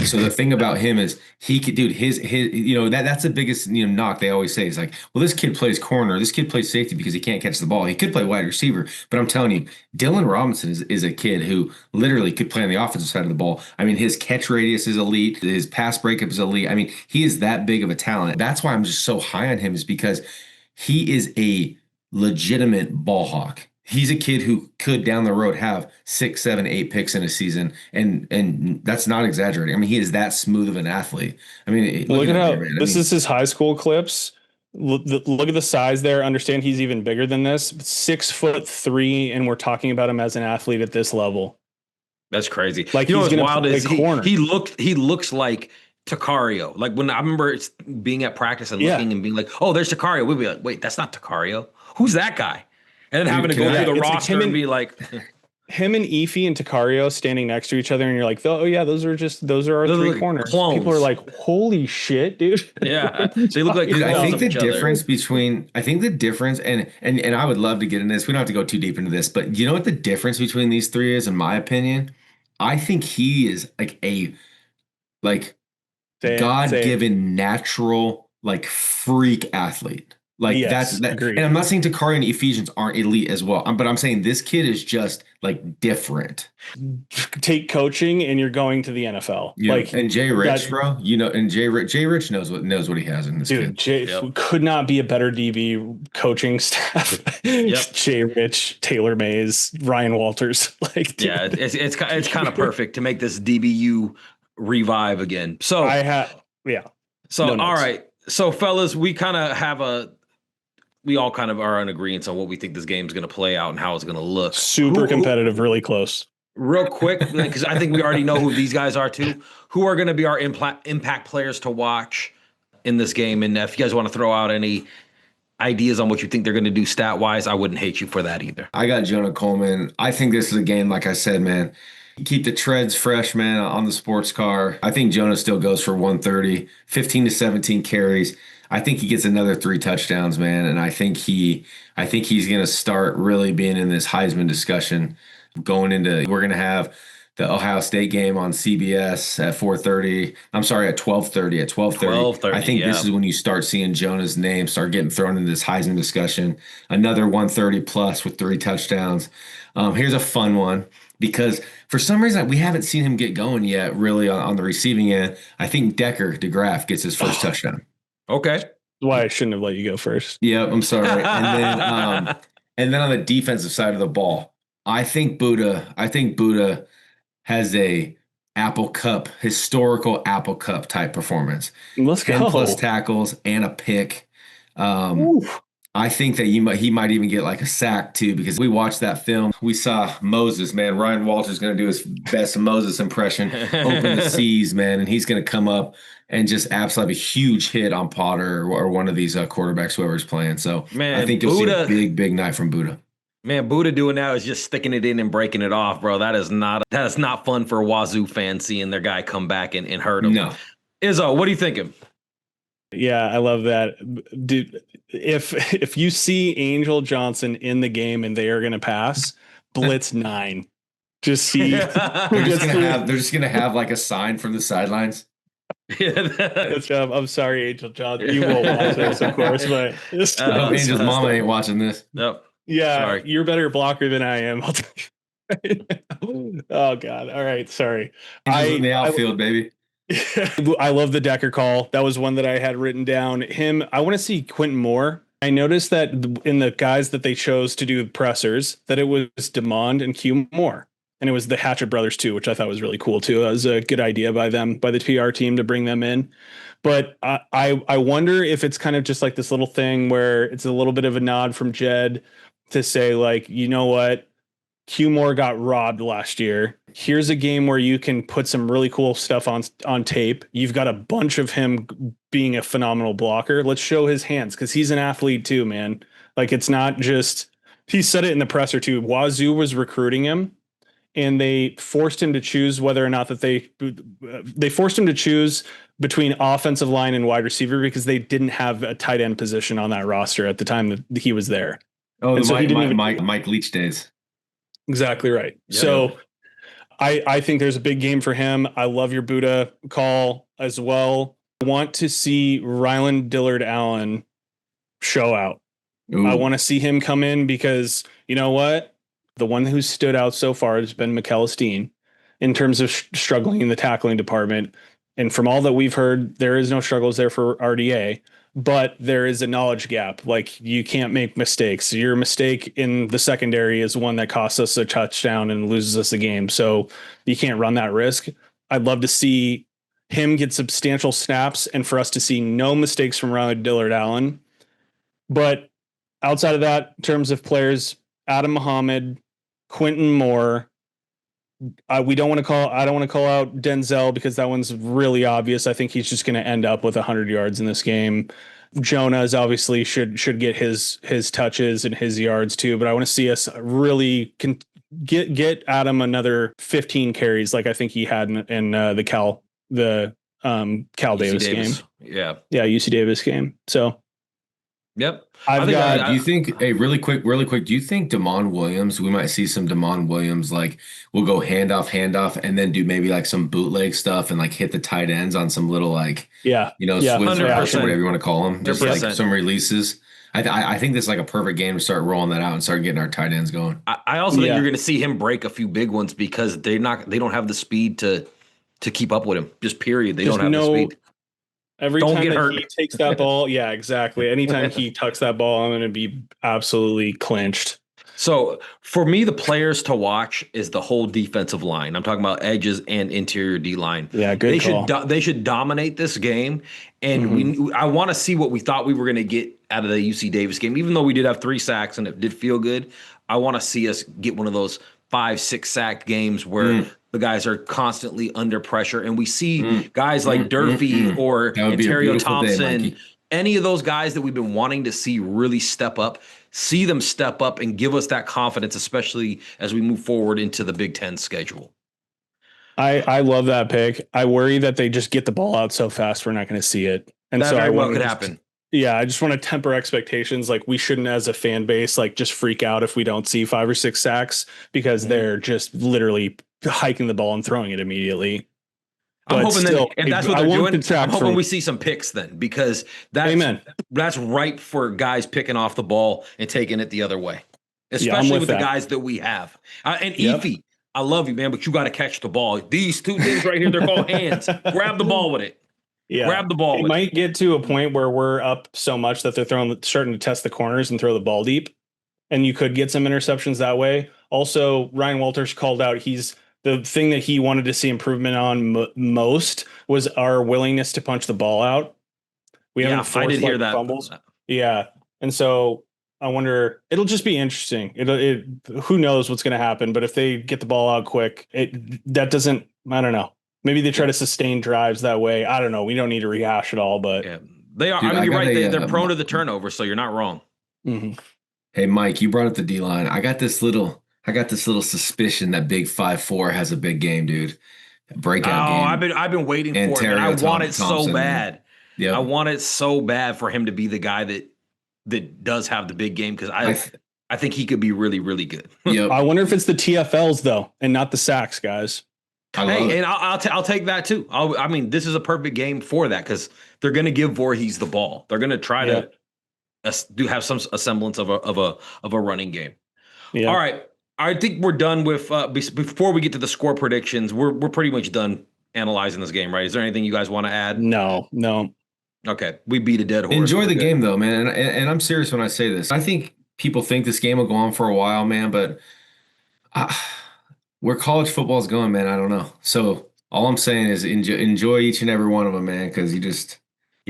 So the thing about him is he could, dude, his that's the biggest knock they always say is like, well, this kid plays corner, this kid plays safety because he can't catch the ball. He could play wide receiver, but I'm telling you, Dylan Robinson is a kid who literally could play on the offensive side of the ball. I mean, his catch radius is elite, his pass breakup is elite. I mean, he is that big of a talent. That's why I'm just so high on him, is because he is a legitimate ball hawk. He's a kid who could down the road have 6, 7, 8 picks in a season, and that's not exaggerating. I mean, he is that smooth of an athlete. I mean, look at how this is his high school clips. Look at the size there. Understand he's even bigger than this. 6'3", and we're talking about him as an athlete at this level. That's crazy. Like, you know what's wild is he looks like Takario. Like when I remember being at practice and looking and being like, "Oh, there's Takario." We'd be like, "Wait, that's not Takario. Who's that guy?" And then having to go through the roster and be like, him and Efi and Takario standing next to each other, and you're like, oh yeah, those are our Those three look corners. clones. People are like, holy shit, dude. Yeah, they look like Dude, I clones think of the each other. difference between I think the difference and I would love to get into this. We don't have to go too deep into this, but you know what the difference between these three is, in my opinion? I think he is like Say it. God-given natural like freak athlete. Like Yes, that's that. agreed. And I'm not saying Takari and Ephesians aren't elite as well, but I'm saying this kid is just like different. Take coaching and you're going to the NFL. Yeah, Like, and Jay Rich, that, bro, and Jay Rich knows what he has in this dude, kid. could not be a better DB coaching staff. Jay Rich, Taylor Mays, Ryan Walters. Like, dude. Yeah, it's kind of perfect to make this DBU revive again. So So all right. So fellas, we all kind of are in agreement on what we think this game's going to play out and how it's going to look. Super competitive, really close. Real quick, because I think we already know who these guys are too. Who are going to be our impact players to watch in this game? And if you guys want to throw out any ideas on what you think they're going to do stat-wise, I wouldn't hate you for that either. I got Jonah Coleman. I think this is a game, like I said, man. Keep the treads fresh, man, on the sports car. I think Jonah still goes for 130, 15 to 17 carries. I think he gets another 3 touchdowns, man, and I think he's going to start really being in this Heisman discussion going into. We're going to have the Ohio State game on CBS at 4:30. I'm sorry, at 12:30. At 12:30. I think this is when you start seeing Jonah's name start getting thrown into this Heisman discussion. Another 130 plus with 3 touchdowns. Here's a fun one. Because for some reason we haven't seen him get going yet, really on the receiving end. I think Decker DeGraff gets his first touchdown. Okay, that's why I shouldn't have let you go first. Yeah, I'm sorry. And then on the defensive side of the ball, I think Buddha has a historical Apple Cup type performance. Let's go. 10 plus tackles and a pick. I think that he might even get like a sack too, because we watched that film. We saw Moses, man. Ryan Walters going to do his best Moses impression, open the seas, man, and he's going to come up and just absolutely have a huge hit on Potter or one of these quarterbacks, whoever's playing. So man, I think you'll see a big night from Buddha. Man, Buddha doing now is just sticking it in and breaking it off, bro. That is not fun for Wazoo fans seeing their guy come back and hurt him. No. Izzo, what are you thinking? Yeah, I love that. Dude, if you see Angel Johnson in the game and they are going to pass, blitz 9. Just see. They're just gonna have like a sign from the sidelines. I'm sorry, Angel Johnson. You won't watch this, of course, but Angel's mama ain't watching this. Nope. Yeah, sorry. You're a better blocker than I am. Oh God! All right, sorry. Angel's in the outfield, baby. I love the Decker call. That was one that I had written down. I want to see Quentin Moore. I noticed that in the guys that they chose to do pressers, that it was DeMond and Q Moore. And it was the Hatchet brothers too, which I thought was really cool too. That was a good idea by the PR team to bring them in. But I wonder if it's kind of just like this little thing where it's a little bit of a nod from Jed to say, like, you know what? Q Moore got robbed last year. Here's a game where you can put some really cool stuff on tape. You've got a bunch of him being a phenomenal blocker. Let's show his hands, because he's an athlete too, man. Like, it's not just, he said it in the presser too. Wazoo was recruiting him, and they forced him to choose whether or not that they forced him to choose between offensive line and wide receiver, because they didn't have a tight end position on that roster at the time that he was there. Oh, Mike Leach days. Exactly right. Yeah. So I think there's a big game for him. I love your Buddha call as well. I want to see Ryland Dillard Allen show out. Ooh. I want to see him come in, because you know what? The one who stood out so far has been McEllis in terms of struggling in the tackling department. And from all that we've heard, there is no struggles there for RDA. But there is a knowledge gap. Like, you can't make mistakes. Your mistake in the secondary is one that costs us a touchdown and loses us the game. So you can't run that risk. I'd love to see him get substantial snaps and for us to see no mistakes from Riley Dillard Allen. But outside of that, in terms of players, Adam Muhammad, Quentin Moore, I don't want to call out Denzel, because that one's really obvious. I think he's just going to end up with 100 yards in this game. Jonah's obviously should get his touches and his yards too, but I want to see us really get Adam another 15 carries like I think he had in the Cal Davis game. Yeah, UC Davis game. So yep. Do you think, hey, really quick, do you think Damon Williams, we might see some Damon Williams, like we'll go handoff, and then do maybe like some bootleg stuff and like hit the tight ends on some little like, Switch 100%. whatever you want to call them. Just 100%. like some releases. I think this is like a perfect game to start rolling that out and start getting our tight ends going. I also think you're going to see him break a few big ones because they don't have the speed to keep up with him. Just period. They don't have the speed. Every time that he takes that ball, yeah, exactly. Anytime he tucks that ball, I'm going to be absolutely clinched. So for me, the players to watch is the whole defensive line. I'm talking about edges and interior D line. Yeah, good call. They should dominate this game, and I want to see what we thought we were going to get out of the UC Davis game. Even though we did have 3 sacks and it did feel good, I want to see us get one of those 5-6 sack games where the guys are constantly under pressure, and we see guys like Durfee or Ontario Thompson, any of those guys that we've been wanting to see really step up, see them step up and give us that confidence, especially as we move forward into the Big Ten schedule. I love that pick. I worry that they just get the ball out so fast we're not going to see it, and that so very well could happen. Yeah, I just want to temper expectations. Like we shouldn't, as a fan base, like just freak out if we don't see 5 or 6 sacks because they're just literally hiking the ball and throwing it immediately. I'm hoping that's what they're doing. I'm hoping we see some picks then, because that's ripe for guys picking off the ball and taking it the other way, especially with the guys that we have. And Efi, I love you, man, but you got to catch the ball. These 2 things right here, they're called hands. Grab the ball with it. Yeah, grab the ball. It might get to a point where we're up so much that they're starting to test the corners and throw the ball deep, and you could get some interceptions that way. Also, Ryan Walters called out the thing that he wanted to see improvement on most was our willingness to punch the ball out. We haven't forced, I did hear that fumbles. Yeah, and so I wonder. It'll just be interesting. Who knows what's going to happen? But if they get the ball out quick, that doesn't. I don't know. Maybe they try to sustain drives that way. I don't know. We don't need to rehash it all, but they are. Dude, I mean, you're right. They're prone to the turnover, so you're not wrong. Mm-hmm. Hey, Mike, you brought up the D line. I got this little suspicion that Big 5-4 has a big game, dude. Breakout game. I've been waiting for it. And I want it so bad. Yeah, I want it so bad for him to be the guy that does have the big game, because I think he could be really, really good. Yep. I wonder if it's the TFLs though, and not the sacks, guys. And I'll take that too. I mean, this is a perfect game for that, because they're going to give Voorhees the ball. They're going to try to have some semblance of a running game. Yeah. All right, I think we're done with. Before we get to the score predictions, we're pretty much done analyzing this game, right? Is there anything you guys want to add? No. Okay, we beat a dead horse. Enjoy the game though, man. And I'm serious when I say this. I think people think this game will go on for a while, man, but where college football is going, man, I don't know. So all I'm saying is enjoy each and every one of them, man, because you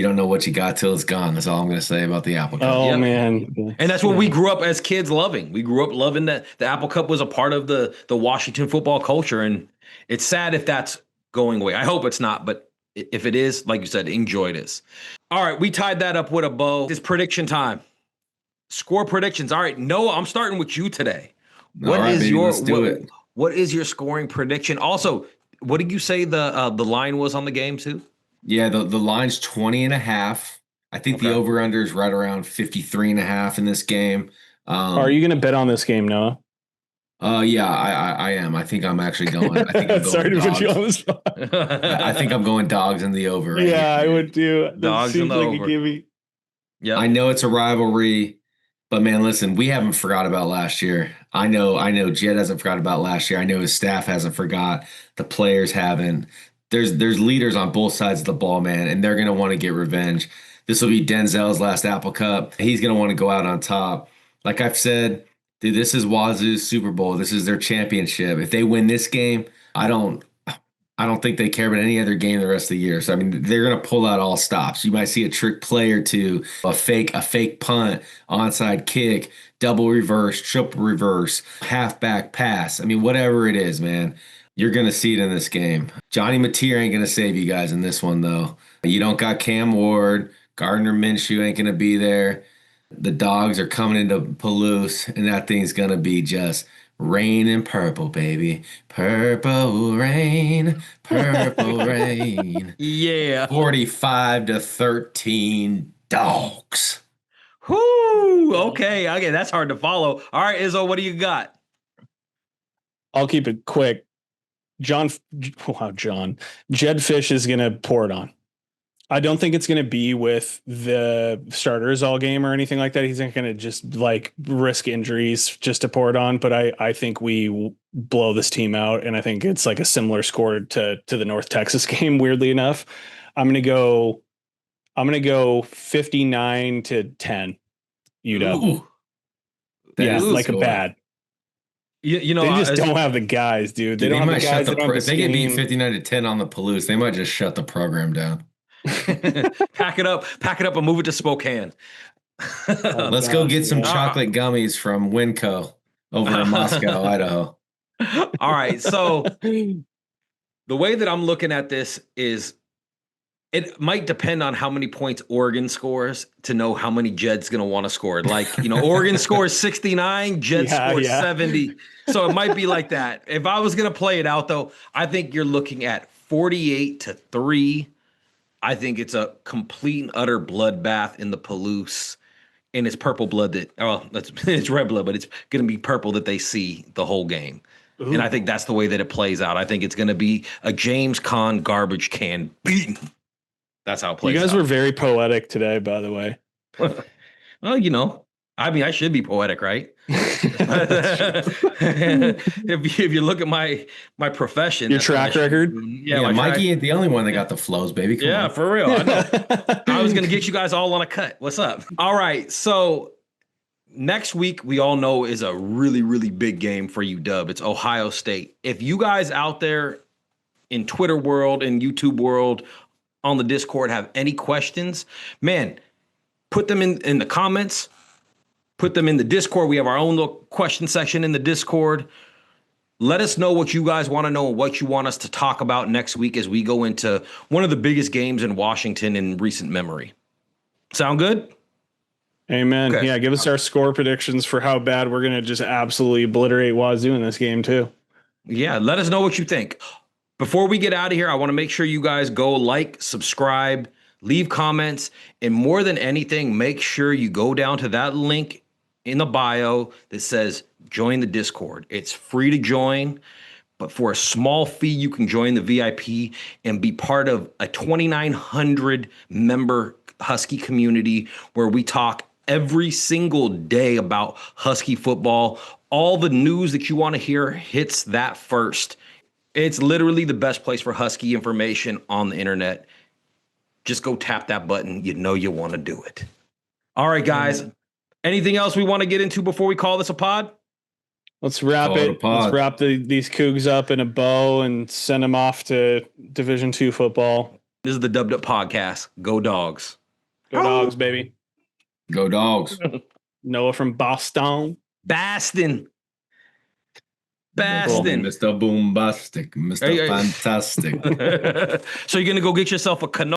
don't know what you got till it's gone. That's all I'm going to say about the Apple Cup. Oh, man. And that's what we grew up as kids loving. We grew up loving that the Apple Cup was a part of the Washington football culture, and it's sad if that's going away. I hope it's not, but if it is, like you said, enjoy this. All right, we tied that up with a bow. It's prediction time. Score predictions. All right, Noah, I'm starting with you today. What is your scoring prediction? Also, what did you say the line was on the game too? Yeah, the line's 20.5. I think the over-under is right around 53.5 in this game. Are you going to bet on this game, Noah? Yeah, I am. I think I'm actually going. I think I'm going Sorry to put you on the spot. I think I'm going dogs in the over. Right here. I would do. Dogs in the over. Yeah, I know it's a rivalry. But man, listen, we haven't forgot about last year. I know Jed hasn't forgot about last year. I know his staff hasn't forgot. The players haven't. There's leaders on both sides of the ball, man, and they're gonna want to get revenge. This will be Denzel's last Apple Cup. He's gonna want to go out on top. Like I've said, dude, this is Wazoo's Super Bowl. This is their championship. If they win this game, I don't think they care about any other game the rest of the year. So I mean, they're gonna pull out all stops. You might see a trick play or two, a fake punt, onside kick, double reverse, triple reverse, halfback pass. I mean, whatever it is, man, you're gonna see it in this game. Johnny Mateer ain't gonna save you guys in this one though. You don't got Cam Ward, Gardner Minshew ain't gonna be there. The dogs are coming into Palouse, and that thing's gonna be just rain and purple, baby. Purple rain, purple rain. Yeah. 45-13 dogs. Whoo. Okay. That's hard to follow. All right, Izzo, what do you got? I'll keep it quick. Jed Fish is going to pour it on. I don't think it's going to be with the starters all game or anything like that. He's not going to just like risk injuries just to pour it on. But I think we blow this team out. And I think it's like a similar score to the North Texas game, weirdly enough. I'm going to go 59-10 UW. Ooh, yeah, like score. a bad. You know, they just don't have the guys, dude. They don't have the guys. If they get beat 59-10 on the Palouse, they might just shut the program down. Pack it up and move it to Spokane. Let's go get some chocolate gummies from Winco over in Moscow, Idaho. All right. So the way that I'm looking at this is it might depend on how many points Oregon scores to know how many Jed's going to want to score. Like, Oregon scores 69, Jed scores 70. So it might be like that. If I was going to play it out, though, I think you're looking at 48-3. I think it's a complete and utter bloodbath in the Palouse. And it's purple blood it's red blood, but it's going to be purple that they see the whole game. Ooh. And I think that's the way that it plays out. I think it's going to be a James Conn garbage can beating. That's how it plays out. You guys were very poetic today, by the way. Well, I should be poetic, right? if you look at my profession, your track record. Yeah, Mikey ain't the only one that got the flows, baby. Come on. For real. I know. I was gonna get you guys all on a cut. What's up? All right, so next week we all know is a really, really big game for UW. It's Ohio State. If you guys out there in Twitter world and YouTube world on the Discord have any questions, man, put them in the comments. Put them in the Discord. We have our own little question section in the Discord. Let us know what you guys want to know and what you want us to talk about next week as we go into one of the biggest games in Washington in recent memory. Sound good? Amen. Okay. Yeah, give us our score predictions for how bad we're going to just absolutely obliterate Wazoo in this game too. Yeah, let us know what you think. Before we get out of here, I want to make sure you guys go like, subscribe, leave comments, and more than anything, make sure you go down to that link in the bio that says join the Discord. It's free to join, but for a small fee, you can join the VIP and be part of a 2,900 member Husky community where we talk every single day about Husky football. All the news that you want to hear hits that first. It's literally the best place for Husky information on the internet. Just go tap that button. You want to do it. All right, guys. Anything else we want to get into before we call this a pod? Let's wrap it. Let's wrap these Cougs up in a bow and send them off to Division II football. This is the Dubbed Up Podcast. Go Dogs. Go Dogs, baby. Go Dogs. Noah from Boston. Baston. Mr. Boombastic. Mr. Fantastic. So you're going to go get yourself a canoe.